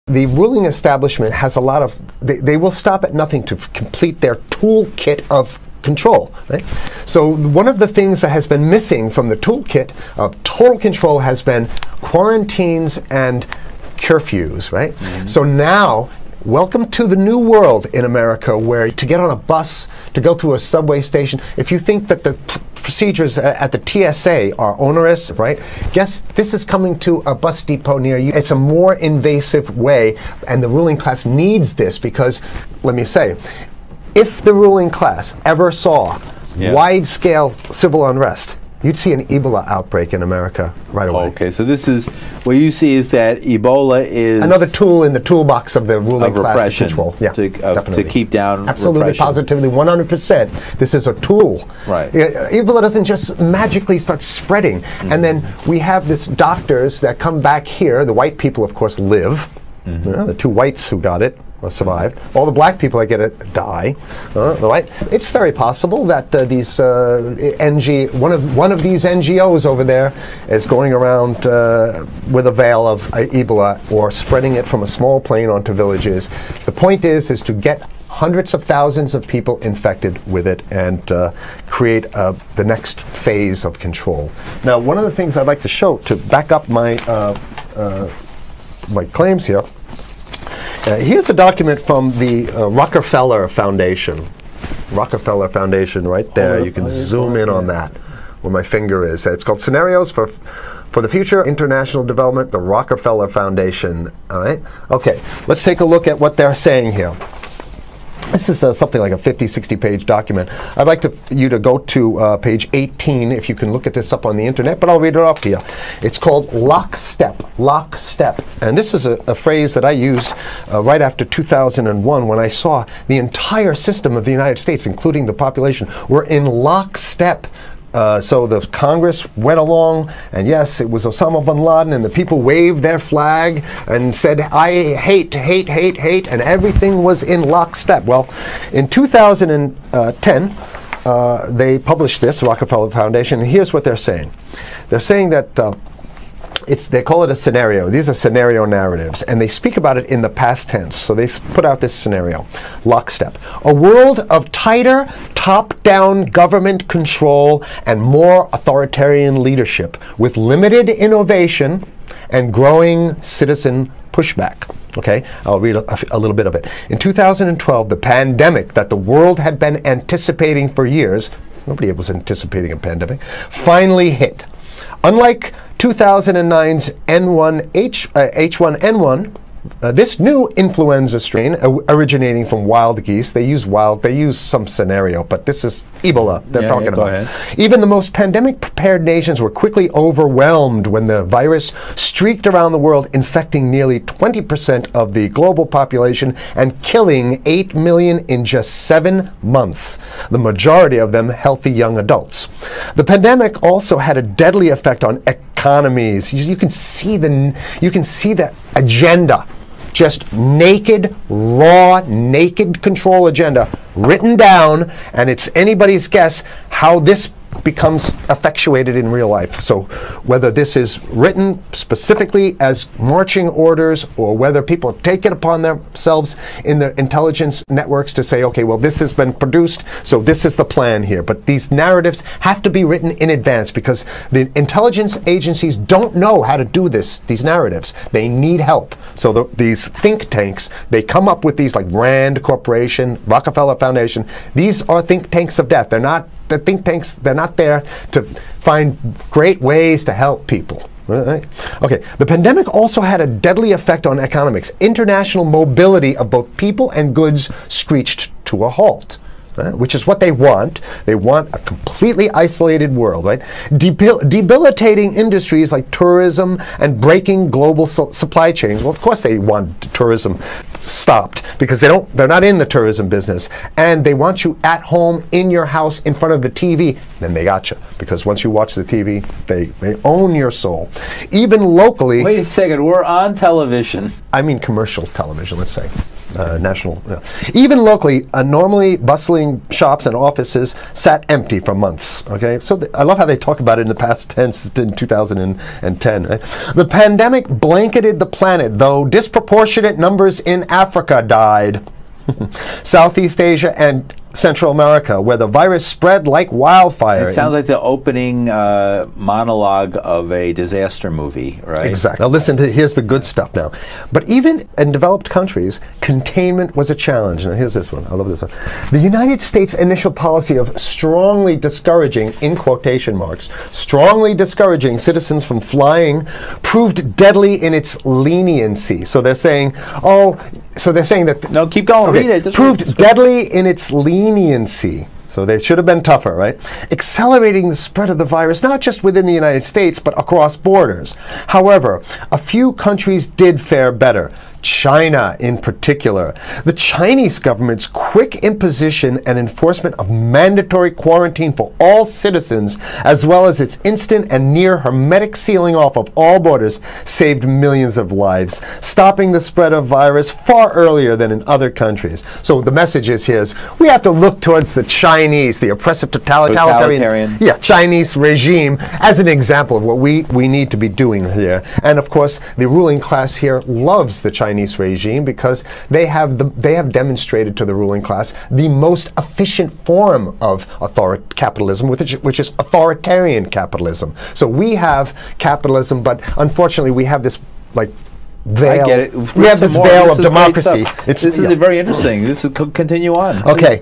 The ruling establishment has a lot of, they will stop at nothing to complete their toolkit of control, right? So one of the things that has been missing from the toolkit of total control has been quarantines and curfews, right? Mm-hmm. So now, welcome to the new world in America, where to get on a bus, to go through a subway station, if you think that the procedures at the TSA are onerous, right? Guess this is coming to a bus depot near you. It's a more invasive way, and the ruling class needs this because, let me say, if the ruling class ever saw wide-scale civil unrest, you'd see an Ebola outbreak in America right away. Okay, so this is, what you see is that Ebola is another tool in the toolbox of the ruling class control. Yeah, to keep down absolutely, repression. Positively, 100%. This is a tool. Right. Ebola doesn't just magically start spreading. Mm-hmm. And then we have this doctors that come back here. The white people, of course, live. Mm-hmm. You know, the two whites who got it survived. All the black people that get it die. It's very possible that these one of these NGOs over there is going around with a veil of Ebola or spreading it from a small plane onto villages. The point is to get hundreds of thousands of people infected with it and create the next phase of control. Now, one of the things I'd like to show to back up my my claims here. Here's a document from the Rockefeller Foundation. Rockefeller Foundation, right there. You can zoom in on that, where my finger is. It's called Scenarios for the Future International Development, the Rockefeller Foundation. All right? Okay, let's take a look at what they're saying here. This is something like a 50, 60-page document. I'd like you to go to page 18, if you can look at this up on the internet, but I'll read it off to you. It's called lockstep, lockstep. And this is a phrase that I used right after 2001 when I saw the entire system of the United States, including the population, were in lockstep. So the Congress went along, and yes, it was Osama bin Laden, and the people waved their flag and said, I hate, hate, hate, hate, and everything was in lockstep. Well, in 2010, they published this, Rockefeller Foundation, and here's what they're saying. They're saying that they call it a scenario. These are scenario narratives, and they speak about it in the past tense. So they put out this scenario, lockstep. A world of tighter, top-down government control and more authoritarian leadership with limited innovation and growing citizen pushback. Okay, I'll read a little bit of it. In 2012, the pandemic that the world had been anticipating for years, nobody was anticipating a pandemic, finally hit. Unlike 2009's H1N1, this new influenza strain originating from wild geese, they use some scenario, but this is Ebola they're talking about. Ahead. Even the most pandemic-prepared nations were quickly overwhelmed when the virus streaked around the world, infecting nearly 20% of the global population and killing 8 million in just 7 months, the majority of them healthy young adults. The pandemic also had a deadly effect on economies. You can see the agenda. Just naked, raw, naked control agenda written down, and it's anybody's guess how this becomes effectuated in real life. So whether this is written specifically as marching orders or whether people take it upon themselves in the intelligence networks to say, okay, well, this has been produced, so this is the plan here. But these narratives have to be written in advance because the intelligence agencies don't know how to do these narratives. They need help. So these think tanks, they come up with these, like Rand Corporation, Rockefeller Foundation. These are think tanks of death. They're not the think tanks, they're not there to find great ways to help people. Right? Okay, the pandemic also had a deadly effect on economics. International mobility of both people and goods screeched to a halt. Which is what they want. They want a completely isolated world, right? Debilitating industries like tourism and breaking global supply chains. Well, of course they want tourism stopped because they're not in the tourism business, and they want you at home in your house in front of the TV. Then they got you because once you watch the TV, they own your soul. Even locally... Wait a second, we're on television. I mean commercial television, let's say. National. Even locally, normally bustling shops and offices sat empty for months. Okay, so I love how they talk about it in the past tense in 2010. Right? The pandemic blanketed the planet, though disproportionate numbers in Africa died. Southeast Asia and Central America, where the virus spread like wildfire. It sounds like the opening monologue of a disaster movie, right? Exactly. Now listen, here's the good stuff now. But even in developed countries, containment was a challenge. Now here's this one. I love this one. The United States' initial policy of strongly discouraging, in quotation marks, strongly discouraging citizens from flying proved deadly in its leniency. So they're saying, that... No, keep going. Read it. Proved deadly in its leniency. So they should have been tougher, right? Accelerating the spread of the virus, not just within the United States, but across borders. However, a few countries did fare better. China in particular. The Chinese government's quick imposition and enforcement of mandatory quarantine for all citizens, as well as its instant and near hermetic sealing off of all borders, saved millions of lives, stopping the spread of virus far earlier than in other countries. So the message is here is we have to look towards the Chinese, the oppressive totalitarian Chinese regime as an example of what we need to be doing here. And of course, the ruling class here loves the Chinese regime because they have demonstrated to the ruling class the most efficient form of capitalism, which is authoritarian capitalism. So we have capitalism, but unfortunately we have this veil. I get it. We have this veil of democracy. This is very interesting. This is continue on. Okay.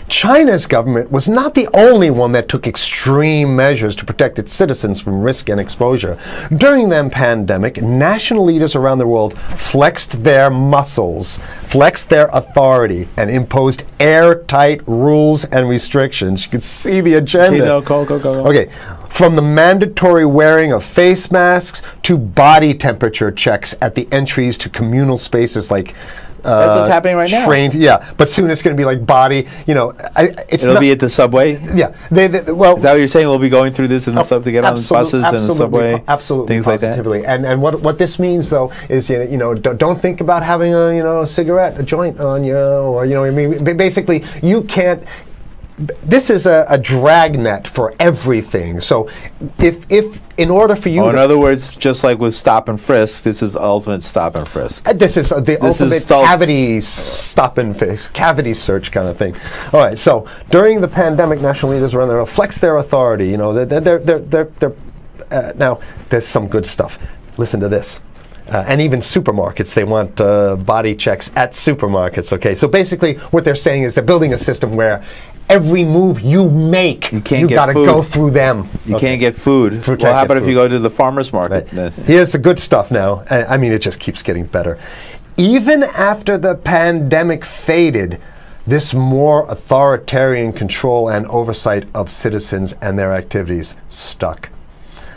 China's government was not the only one that took extreme measures to protect its citizens from risk and exposure. During the pandemic, national leaders around the world flexed their muscles, flexed their authority, and imposed airtight rules and restrictions. You can see the agenda. Go. Okay. From the mandatory wearing of face masks to body temperature checks at the entries to communal spaces like that's what's happening right now. Yeah, but soon it's going to be like body. It'll be at the subway. Yeah, well, is that what you're saying? We'll be going through this in the sub to get on the buses and the subway, things like that. And what this means though is don't think about having a cigarette, a joint on you, or basically you can't. This is a dragnet for everything. So if in order for you in other words, just like with stop and frisk, this is ultimate stop and frisk. This is the ultimate cavity stop and frisk, cavity search kind of thing. All right, so during the pandemic, national leaders around the world flex their authority. Now there's some good stuff. Listen to this. And even supermarkets, they want body checks at supermarkets. Okay, so basically what they're saying is they're building a system where every move you make, you got to go through them. You can't get food. Well, how about if you go to the farmer's market? Right. Here's the good stuff now. I mean, it just keeps getting better. Even after the pandemic faded, this more authoritarian control and oversight of citizens and their activities stuck.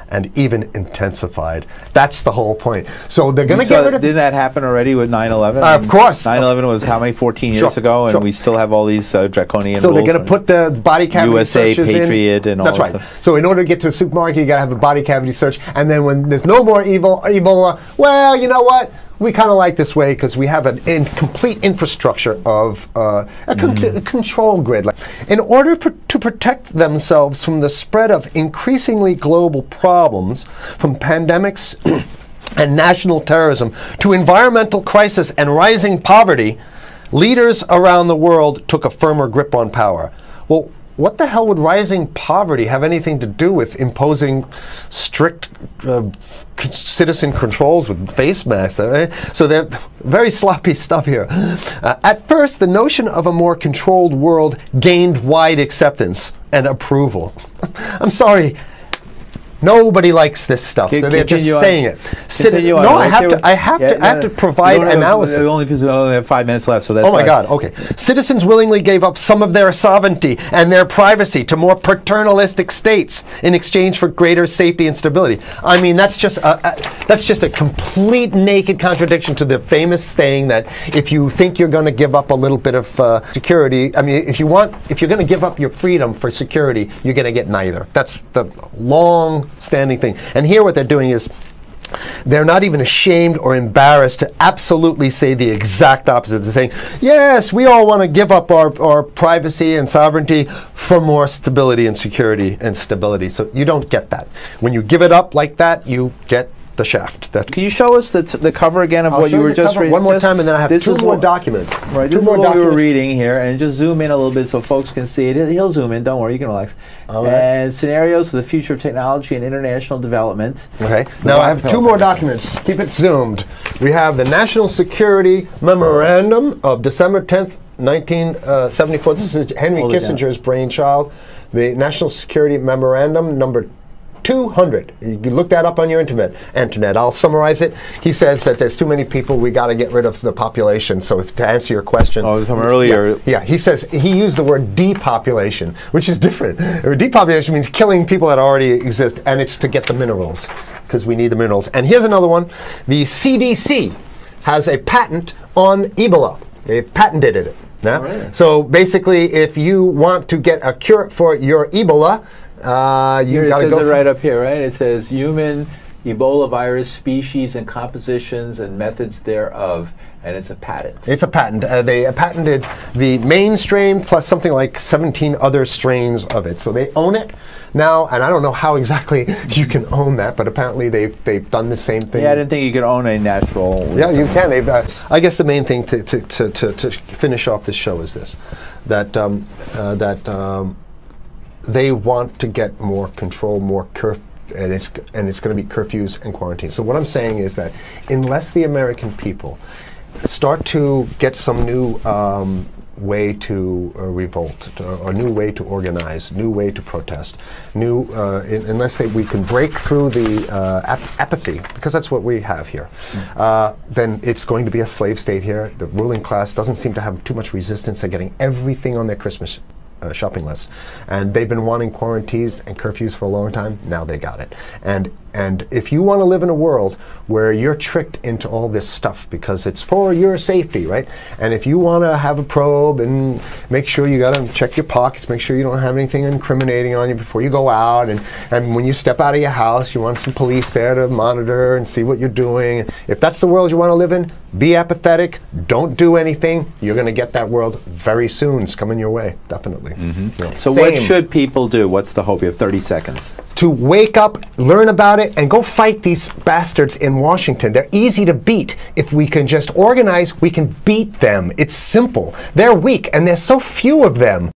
And even intensified. That's the whole point. So they're going to get rid of... Did that happen already with 9/11? Of course. 9/11 was how many, 14 years ago? And we still have all these draconian rules. So they're going to put the body cavity USA searches Patriot and all that stuff. That's right. So in order to get to a supermarket, you got to have a body cavity search. And then when there's no more Ebola, well, you know what? We kind of like this way because we have an complete infrastructure of a control grid. In order to protect themselves from the spread of increasingly global problems, from pandemics and national terrorism to environmental crisis and rising poverty, leaders around the world took a firmer grip on power. Well, what the hell would rising poverty have anything to do with imposing strict citizen controls with face masks? Right? So they're very sloppy stuff here. At first, the notion of a more controlled world gained wide acceptance and approval. I'm sorry. Nobody likes this stuff. They're just saying it. No, I have to provide analysis. Only because we only have 5 minutes left, so that's. Oh my God. Okay. Citizens willingly gave up some of their sovereignty and their privacy to more paternalistic states in exchange for greater safety and stability. I mean, that's just a complete naked contradiction to the famous saying that if you think you're going to give up a little bit of security, I mean, if you're going to give up your freedom for security, you're going to get neither. That's the long-standing thing. And here what they're doing is they're not even ashamed or embarrassed to absolutely say the exact opposite. They're saying, yes, we all want to give up our privacy and sovereignty for more stability and security and stability. So you don't get that. When you give it up like that, you get the shaft. Can you show us the cover again of what you were just reading? One more time, and then I have two more documents. Right, this is what we were reading here, and just zoom in a little bit so folks can see it. He'll zoom in, don't worry, you can relax. All right. And scenarios for the future of technology and international development. Okay, now I have two more documents. Keep it zoomed. We have the National Security Memorandum of December 10th, 1974. This is Henry Kissinger's brainchild. The National Security Memorandum number 200. You can look that up on your internet. I'll summarize it. He says that there's too many people, we got to get rid of the population. So to answer your question. Oh, from earlier. Yeah, he says, he used the word depopulation, which is different. Depopulation means killing people that already exist, and it's to get the minerals, because we need the minerals. And here's another one. The CDC has a patent on Ebola. They patented it. Now, right. So basically, if you want to get a cure for your Ebola, you got to go. It says it right up here, right? It says human Ebola virus species and compositions and methods thereof, and it's a patent. It's a patent. They patented the main strain plus something like 17 other strains of it. So they own it now, and I don't know how exactly you can own that, but apparently they've done the same thing. Yeah, I didn't think you could own a natural. Yeah, you can. They've, I guess the main thing to finish off this show is this: that they want to get more control, more and it's going to be curfews and quarantines. So what I'm saying is that unless the American people start to get some new way to revolt, a new way to organize, new way to protest, unless we can break through the apathy, because that's what we have here, then it's going to be a slave state here. The ruling class doesn't seem to have too much resistance. They're getting everything on their Christmas shopping list, and they've been wanting quarantines and curfews for a long time. Now they got it. And if you want to live in a world where you're tricked into all this stuff because it's for your safety, right? And if you want to have a probe and make sure you got to check your pockets, make sure you don't have anything incriminating on you before you go out, and when you step out of your house, you want some police there to monitor and see what you're doing. If that's the world you want to live in, be apathetic, don't do anything. You're going to get that world very soon. It's coming your way, definitely. Mm-hmm. Yeah. So what should people do? What's the hope? You have 30 seconds. To wake up, learn about it, and go fight these bastards in Washington. They're easy to beat. If we can just organize, we can beat them. It's simple. They're weak, and there's so few of them.